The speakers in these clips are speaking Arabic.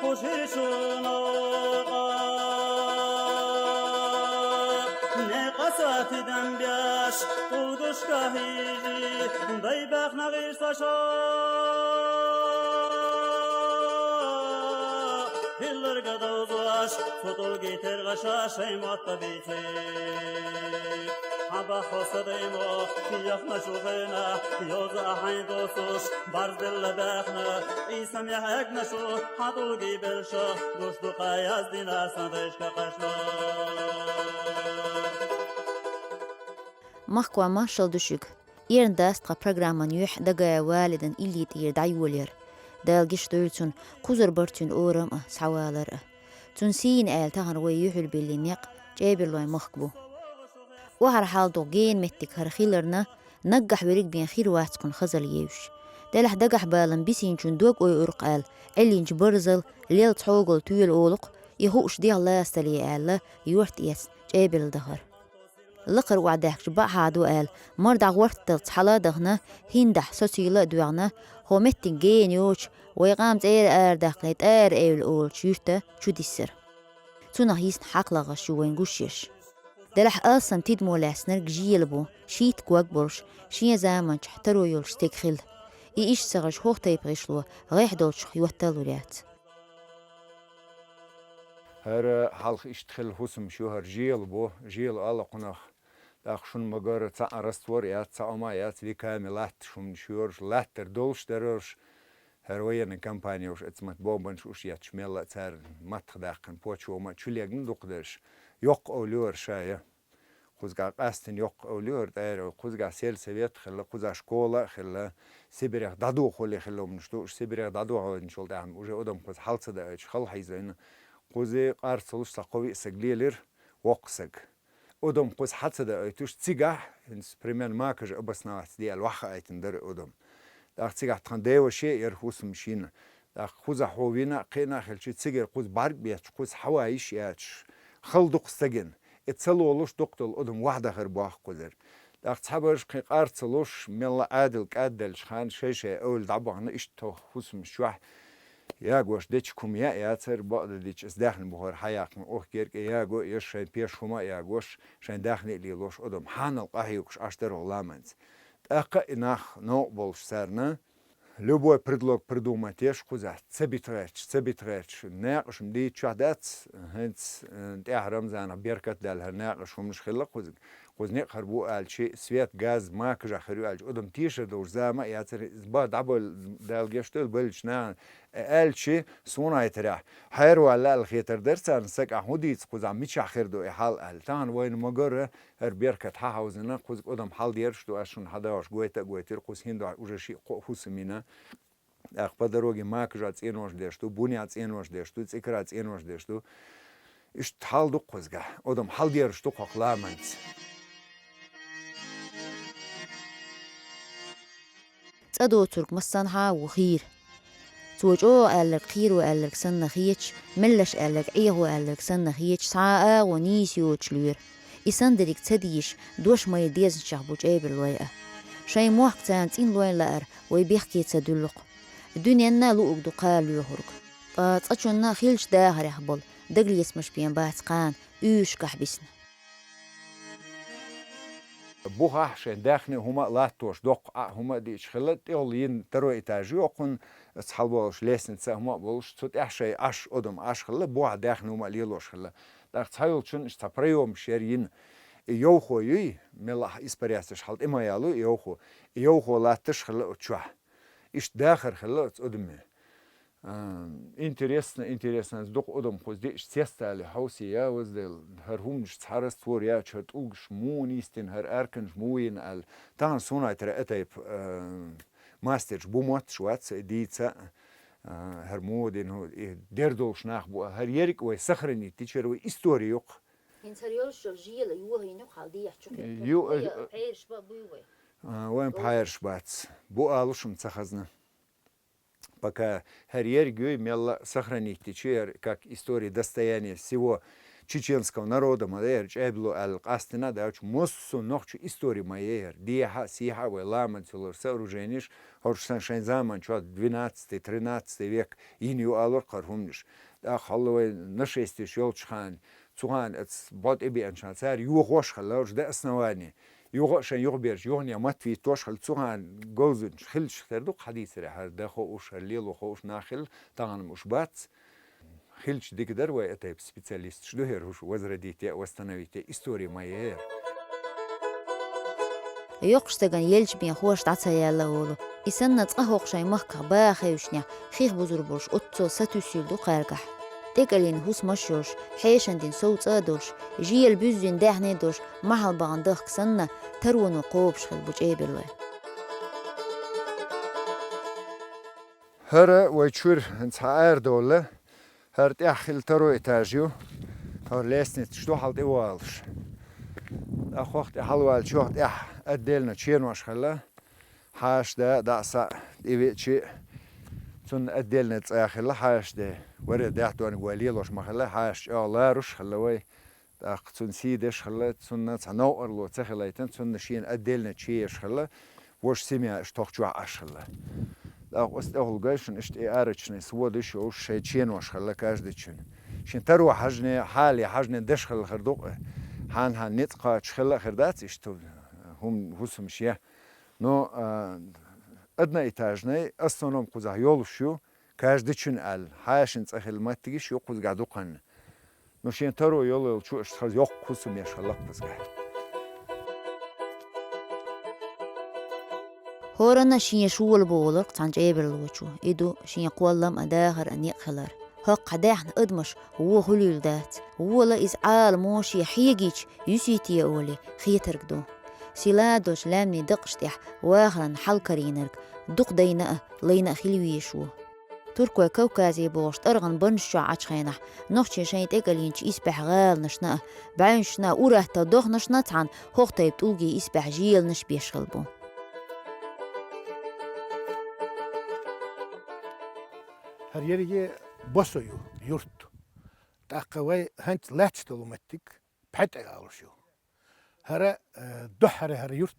خوشیشون نه قصت دم بیاش خودش کهیجی دای بخ نغیر ساشا هیلر گدوزواش فوتو گیتر غشا شیمات بیتی هبا خصدیمو یخ نشوخنا یوز احین دوستوش برز دل دخنا ایسم یحک نشو حدودی بلشو دوست دو قیاز دینا سندش کقشنا محكوا ما شل دشك إيرن داستقى برنامج يح دقا والدن إلي تير دعيولير دالجش دولتون كوزر برتون أورم سعوالر تنسين آل تهر ويحل باللي نيق جايب الله مخكبو وهر حال دوغين متك هرخيلرنا نجح بريك بين خير واتكن خزل يوش دلح دقح بالن بيسين چون دوغ وي أرقال علين برزل ليل تحوغل تويل أولق يهوش دي الله استلي آل يورت إيس جايب الدهر لقر وعدك جبا هادو قال مرد ورت تحلا دغنا هندح سوسيلا دوغنا هو متن جين يوش ويقام تير دقلت اول اول شيرته شو ديسر تونا هيسن حقلغا شو وين غوشيش دلح اصلا تيد مولاس نرق جيلبو شيت كواك برش شي زمان تحترو يولش تكخل ايش سغش هوخ تيبغيشلو غيح دولش يوتلو ريات هر حلق اشتخل حسم شو هر جيلبو جيل الله قناخ داخشون مگر تا ارستور یا تا ما یا وی کاملات شون شورش لاتر دولش درش هر وین کمپانیوش اتمت بوبنش وش یا چملا تر مت داخن پوچو ما چلیگن دقدش yok oluyor şaya kuzga qastin yok oluyor da kuzga sel sevet xilla kuza школа xilla Sibirya dadu xoli xilla umnuştu Sibirya dadu oldu am уже odam kuz halsa da xal hayzayın kuzi qarsuluş saqovi saglelir وقسق odam kuz halsa da tuş tsiga instrument makaj obasnat di alwaxa aytindar odam da tsiga tandeo şey yer husum shin da kuza hovina qina xilchi tsiger kuz barg biat kuz hawaish yaç خلدق استجن اتسلولوش دكتور أدم واحدة خرباح قدر داخت حبرش قارتلوش ملا عادل كادل شخان شيء أول دعبنا إشتو حسم شوح يا جوش ديتشكم يا تر بعد ديتش داخل بخور حياك من أوه كيرك يا جو يشين بيش هما يا جوش شين داخل اللي لوش أدم حان القاهيوكش أشتر ولامنز أقا إناخ نو بولش سرنا Любой предлог придумать, ешь куза, цебитреч, неакш мди чадат, хенц тяхрам зана беркат дал неакш умш хилла куз, кузне харбу алчи свет газ мак жахрю алч, одам тише душ зама ятер ба дабл дал гештел белчна алчи суна ятра, хайру alla الخيتر درسان سك احوديت куза مش اخر دو حال التان وين مگر هر беркат هاوزنا куз одам حال ديرش دو اشون حداش گويتر куз هندو уже شي حسمينا Ах по дороге мак жац енож дешту, буняц енож дешту, цикрац енож дешту. Иш талду кузга, одам халдер шту хохламанц. تأدو ترك مصنحة وخير توجو قالك خير وقالك سنة خيتش ملش قالك ايه وقالك سنة خيتش ساعة ونيسيو تشلوير إساندريك تديش دوش ما يديز شعبو جايب الويقة شاي موحك تانتين لوين لأر ويبيحكي تدلق الدنيا نا لوق دقال يهرق فاتقشنا خيلش داهر يحبل دقل يسمش بين باتقان ايش كحبسنا بوها شين داخني هما لاتوش دق هما دي شخلت يولين ترو إتاجي وقن صحلوش لسنسا هما بولش تut احشي اش ادم اش خلا بوها داخني هما ليلوش خلا داخت هايل شن استبريوم شيرين يوخو يي ملا اسبرياستش حلت اما يالو يوخو لاتش خلا تشوا إيش داخل خلص أدمه интересно сдох одам хозде сестали хауси я воздел хер хумш царас твор я чат угш мунистин хер эркенш муин ал тан сунайтер этайп мастер бумат швац дица хер модин дердолш нах бу хер ерик вай сахрани тичер вай история yok Interior şovjiyla yuhayno haldi yaxçuk yu payırş ba buyuy وين بايرش باتس بو алушым цахазна пока харьер гюй мелла сохранить течер как история достояния всего чеченского народа мадер чеблу ал кастина дач моссу нохч истории моей диха сиха веламан целор сооружениш хоршсан шайзаман чо 12-13 век иню алор кархумниш да халлой нашести шолчхан цуган эц бот эби аншансар ю хош халлож да основание ю шан ю берж ю не матви тош хал цуган голзун хилш херду حديث هر ده خوش ليل وخوش ناخل طبعا مش بات خلش ديك دروا это специалист что هروش возродите восстановите историю моей يقشتغن يلج بين خوش تعتيالا ولو إسنة تقهوقشاي مخكا باخيوشنيا خيخ بزربوش أتو ستوسيلدو قارقح تيكالين هوس مشوش حيشندين صوت أدوش جيل بيزين داحني دوش محل باندخ كسنة ترونو قوبش خلبوش ايبلوه هر ويشور انتحار دولة هر تأخل ترو إتاجيو هر لسنت شتو حالت إوالش أخوخت حلوال شوخت أدلنا تشير مشخلة حاش دا سا إيوه تشي تون أدلنا تأخل حاش دا ورد داحتوان قواليلوش مخلة حاش الله روش خلوي تون سيدش خلة تون تنور لو تخليتن تون نشين أدلنا تشيش خلة وش سميع اشتوخ جوع خلة أول جايشن أرتشني سوادش أو شيء تشين وش خلا كاجد تشين شين تروح حجني حالي حجني دش خلا خردوق هان نتقا تشخلا خردات إشتو هم هوسم شيء نو أدنى إتاجني أصلاً قزح يولشوا كاجد تشين ال حاشن تأخل ما تيجيش يقوز قادوقن نو شين ترو يول شو اشتخاز يقوسم يشخلا بس قاعد هورنا شين شول بولك تان جايبر لوچو إدو شين قولم أداخر أن يقخلر هق داحن أدمش هو خليل دات هو لا إزعال موشي حيجيش يسيتي أولي خيترك دو سيلادوش لامني دقشتح واخرا حلقرينرك دق دينا لينا خلويشو تركوا كوكازي بوشت أرغن بنشع عشخينح نوخشي شين تقلينش إسبح غال نشنا بعينشنا أوره تدوخ نشنا تان هوخ تايب تلقي إسبح جيل نشبيش خلبو هر يري بوسيو يورت تاقوي هنت لاتشتلو متك بحت علشو هر دحر هر يورت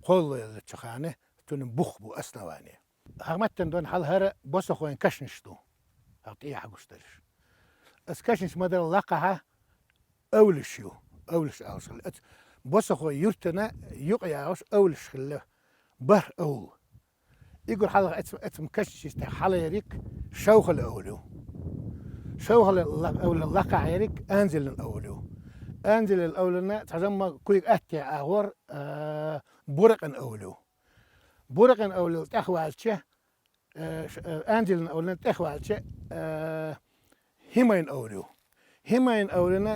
قول تشخانه تون بخبو اسنواني هرمتن دون حال هر بوسو خوين كشنشتو هات اي حقوشترش اس كشنش مدر لقها اولش اوصل بوسو خو يورتنا يقياوش اولش خله بر اول يقول حلقة اتم كشش حلا يريك شوخل أولو شوخل اللقع يريك أنزل الأولو تزمى كلك أتي أغور برق أولو تأخوى على أنزل الأولو تأخوى على همين أولو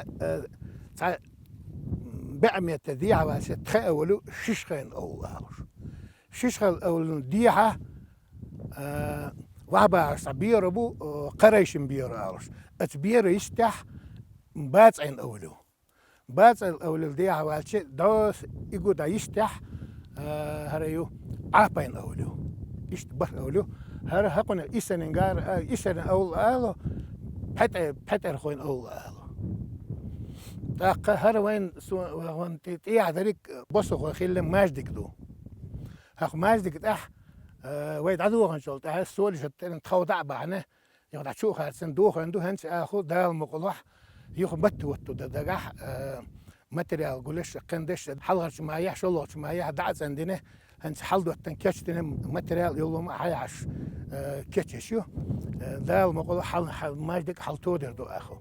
بعمية تذيع على تخي أولو ششخين أولو ديها وعبا صبير أبو قريش بير عرش أتبير يستح باتعين أولو باتعين أولو ديها والشيء دوس يقول دا يستح هريو عابين أولو يشتبه أولو هر هقنا إسننجار إسن أولو حتى خوين أولو تاق هر وين تيع ذلك بصوا خيل ماجدك دو هاخ ماجدك تح ويد عدو خنشلت السؤال شتى تخوضع بعنا يقعد تشوف هالصندوق عنده هنش أخذ ده المقلوح ياخذ بتوتو ده جح ماتريال قولش قندش حلقة ما يح شلوش ما يح دعس عندنا هنش حلدو تنكشتنا ماتريال يلو ما حيعش كتشيو ده المقلوح حل ماجدك حل تودر دو أخو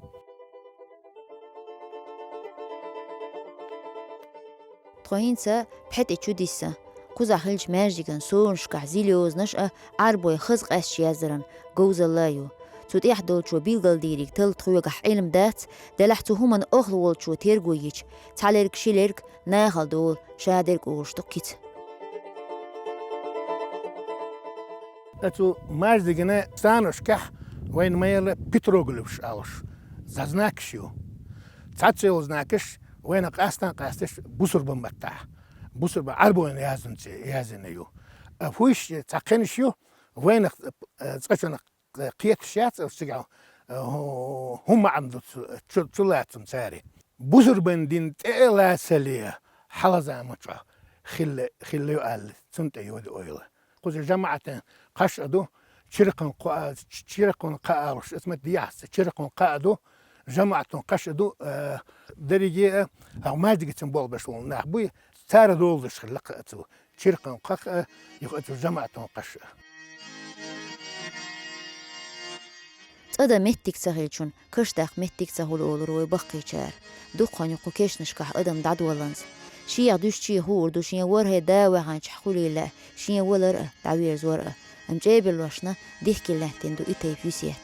تخينسا بحت اتشوديسا كوزا خلج ماجيكن سونش كعزيليوز نشأة عربوي خزق أشيازرن جوز اللايو تود يحدول شو بيلغل ديريك تل تخويق علم دات دلحتو همان أخلول شو تيرغويج تعليرك شيليرك ناخل دول شادرك أوش تقيت أتو ماجدنا سانوش كح وين ما يلا بيتروغلوش أوش زازناكشيو تاتشيو زناكش وين قاستش بوسر بمتاح بوسر بعربون يازنيو أفوش تقنشيو وين تقشن قيت شات أو سجعو هم عندو تلاتم ساري بوزر بندين تيلا سليه حلزة مچا خل يقال سنت يود اويلا قوز جماعة قشدو شرقن قاروش اسمه دياس شرقن قادو جماعة قشدو درجة أو ما جيت نبول بشلون نحبوي سار دولش خلقتو شرقن قا يقتو جماعة قش أدا متك سهيلشون كشتاق متك سهول أولر ويبقي شار دقان يقو كيش نشكح أدم دعدولنز شيع دوش شي هور دوش يوره داوة عن شحخولي الله شي ولر دعوير زور أم جايب الوشنا ديحكي الله تندو إتاي فيسيات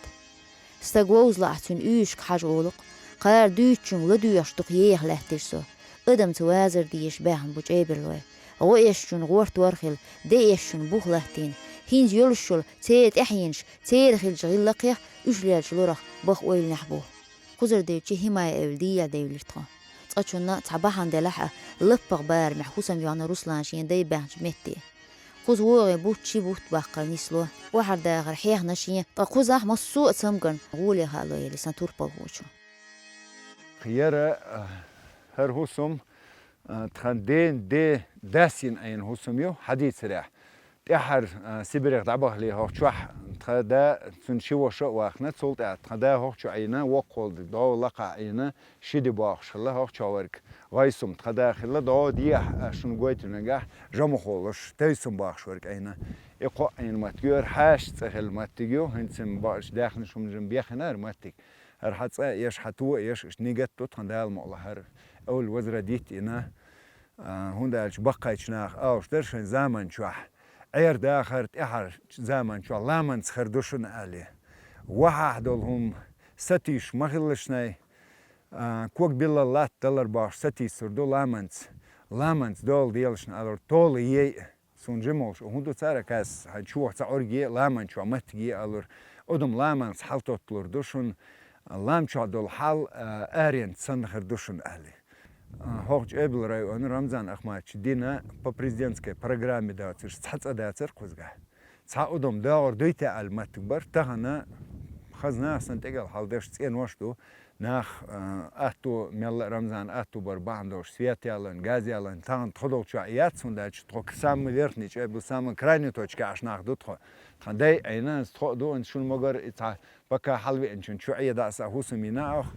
استقووز لعتون إيش كحاج أولق قار دوشون لدوش دقيق له ترسو أدم توازر ديش باهم بو جايب الوه غويشون غورت ورخل ديشون بوخ لهتين هينز يولشول تيت احينش تيت خيل جغيل لقيا اشليال شلورخ بخ ويل نحبو قزر ديوچي هماي اولديا ديولرتخو تقچونا تعباحان دلحا لبق بار محوسم يوانا روسلان شين دي بانج متي قز وغي بوتشي بوت باقل نسلو وحر داغر حيح نشين قزاح مصوء سمغن غولي هالو يلي سنتور بالغوچو خيارة هر هوسم تخندين دي داسين اين هوسم يو حديث راح تحر سيبريغ دعبه لي هو شوح تخدا تنشيو شو واخنا صولت تخدا هو شو عينا وقول دو لقى عينا شدي باخش الله هو شاورك غايسم تخدا خلا دو ديح شنو قويت نجاح جمو خولش تيسم باخش ورك عينا يقو عين ما تجور حاش تخل ما تجيو هنسم باش داخل شو من بيخنا ما تك هر حتى يش حتو يش نيجت تخدا المولا هر اول وزره ديت انا هندالش بقى شناخ اوش درش زمان شوح عير داخر تحر زمان شو لامن سخردوشن عليه واحد دولهم ستيش مغلشناي كوك بالله لا تلر باش ستي سردو لامنس دول ديالشن على طول يه سونجمولش وهندو تارا كاس هنشوف تعورجي لامن شو متجي على أدم لامنس حالتو تلردوشن لام شو دول حال أرين سنخردوشن عليه هوج ابل راي ان رمضان اخماچ دينا по президентской программе датыр цаца датыр кузга цаудом дагор дойте алматбар тагана хазна сантегал халдеш цен вошту нах ату мел рамзан ату бар бандош светялан газялан тан тодолча яцундач трок сам верхнич ебл сам крайне точка аш нах дут хандай айна сходу ан шун могар ита пока халви ан шун чуя даса хусмина ах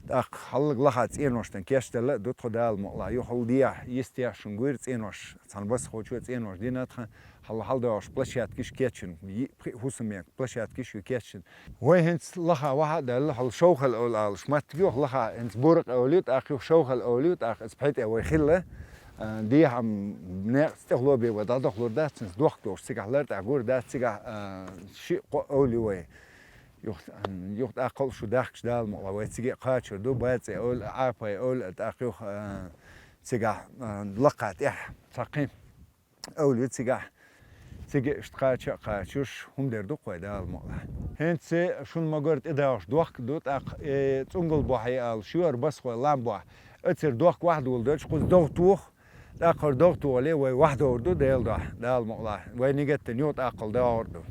داق حلق لحظة إنوشتن كيشتلا دوت خدال مقلا يحول ديا يستيا شنقير إنوش تان بس خوشوت إنوش دينا تخن حل داش بلشيات كيش كيتشن حسميك بلشيات كيش كيتشن وين هنت لحظة واحد ده حل شوخل أول شمت جوه لحظة هنت بورق أوليت أخي شوخل أوليت أخ إسبحت أوي خلة دي هم نستغلو بي ودا دخلو ده تنس دكتور سيجالر تأجور ده سيجا شيء أولي وين يوخت أقل شو داخش دال مقلا تيجي قاتشر دو بات أول عارفة أول تأخيوخ تيجي لقات تقيم أول تيجي اشتقاتش قاتشوش هم دردو قوي دال مقلا هنت شون مقرت إداش دوخ دوت تنقل بوحي آل شوار بس قوي لام بوح أتصير دوخ واحد ولدش قوز دوغتوخ آخر دوغتو عليه واحد وردو دال مقلا ونيجت نيوت أقل داوردو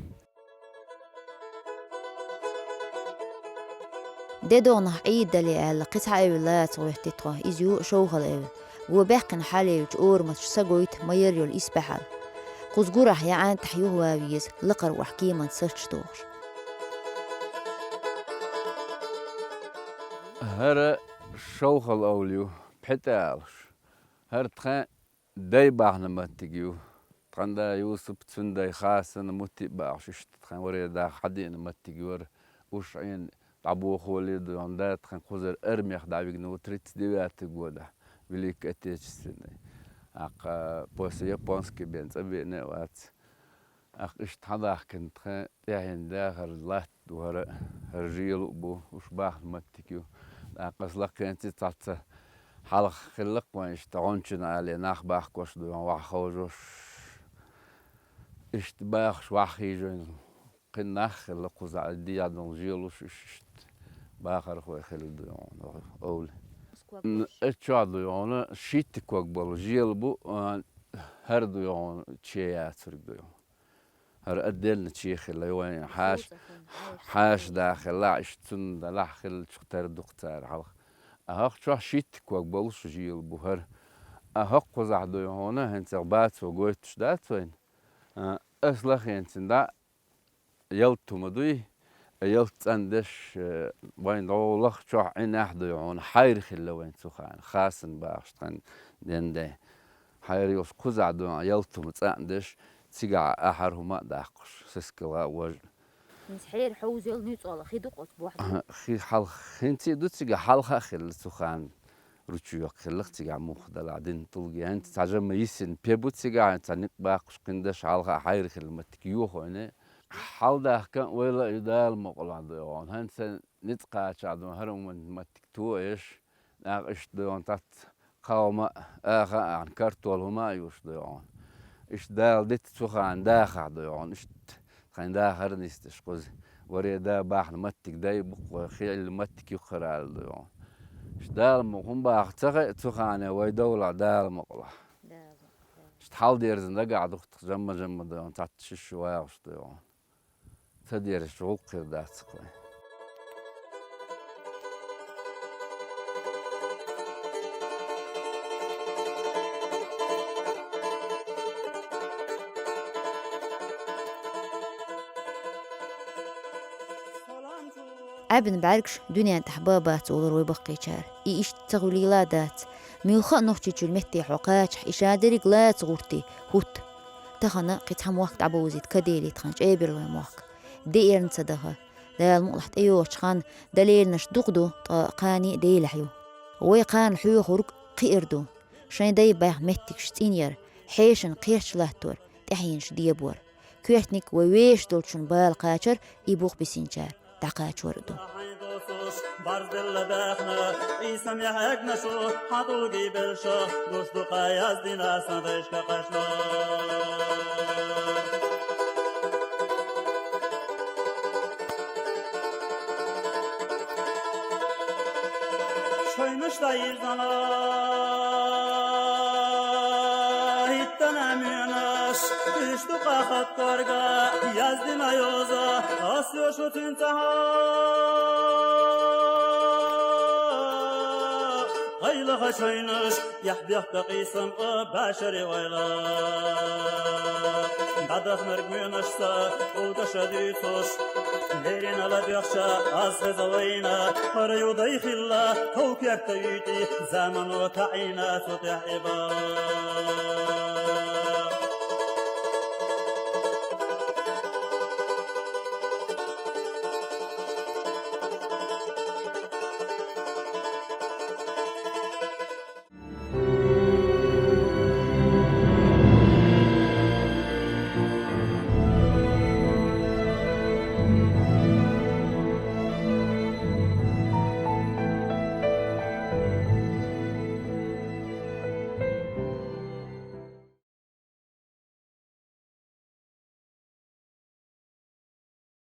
ديدونا عيد دلي آل قطعة أولاد ويحتطوه إزيو شوغل أول وباقن حالي وجور ما تشساقويت ما يريو الإسبحال قزقورة حيان تحيوه واويز لقر وحكيما تسرش دوغش هر شوغل أوليو بحتالش هر تخان داي باحنا ما تجيو تخان دا يوسف تسن داي خاصة نموتي باعش تخان وري دا حدين ما تجيور وش عين عبو خولي دون دات خن خوزر ارميخ دعويق نو تريت ديوات قودا وليك اتيش سنة اق بوس يابونسكي بين سبينا وات اق اشت حداخ كنت خن تاهن داخر لات وهر هرجيل بو وشباح متكيو اق اسلق كنت تات حلق خلق وانش تغنشن علي ناخ باخ كوش دون وحوجوش اشتباخ وحي جون قناخ اللي قوزع الدي عدن جيلوش باخر خوي خلد يون اول اتشادو يون شيت كوك بول جيل بو هردو يون تشيات سرق يون هر أدلنا شيخ اللي وين حاش داخل لا عشتن داخل شختار دكتور حلق أهق شو شيت كوك بولش جيل بوهر أهق وزع دو هنا هنت غبات وقويت شدات وين أصلخ ينتن دا يلتو مدوي يلت عندش وين دولخ شو عين أحد يعون حيرخ اللي وين سخان خاصن باختن دين ده حيريوس قزع دو يلتو متعندش تيجا أحرهما داقش سسكوا وج مسحير حوز يلنيت والله خي دقت بواحد خي حل خنتي دو تيجا حل خل سخان رجوك خلق تيجا مخدل عدين تلقي أنت تعجب يسن بيبو تيجا أنت نقباقش قندش حلقة حير خل متكيوه هنا حال ده كان ولا يدال مقلع ديوان هنت نتقاش عدو هرم من متكتو إيش ناقش ديوان تات قوما عن كرتول هما يوش ديوان إيش دال ديت سخان داخع ديوان إيش خان داخر نيستش قوزي وري دا باح متك داي بق خيل متك يخرال ديوان إيش دال مقوم باح تغي سخانة ويدولع دال مقلع إيش حال ديرزن دا قاعد جمع ديوان تات شش واش ديوان تدير شغل قردات سقوي عبن بعركش دنيا تحبابات ولر ويبقي شار إيش تغليلادات ميوخا نوختي المتي حقاش إشادري قلات غورتي هوت تخنا قيتهم وقت عبوزيت كديلي تخنش أيبر ويموك دير نصدها دال مقلحت أيوش خان دليل نش دقدو قاني ديل حيو ويقان حيو خورك قيردو شين داي بايح متك شتينير حيشن قيرش لاتور تحينش ديبور كيرتنك ويويش دولشن بال قاچر يبوخ بسينشار دقاچ وردو بارزل داخنا إيسم يحق نشو حطوقي بالشو دوشتو قاياز دينا سندش كقشنا شوينش دايل زنا هيتنا مينش دوشتو قاقت كارغا ياز دينا يوزا أسيو شو تنتها غيل خشينش يحبيح بقيسم باشري ويلا بعدخ مرقمينش سا ودش ديتوش ليرين على بيخشا أزغز وينا هريو ضيخ الله توك يكتيتي زمن وتعينا ستح إبا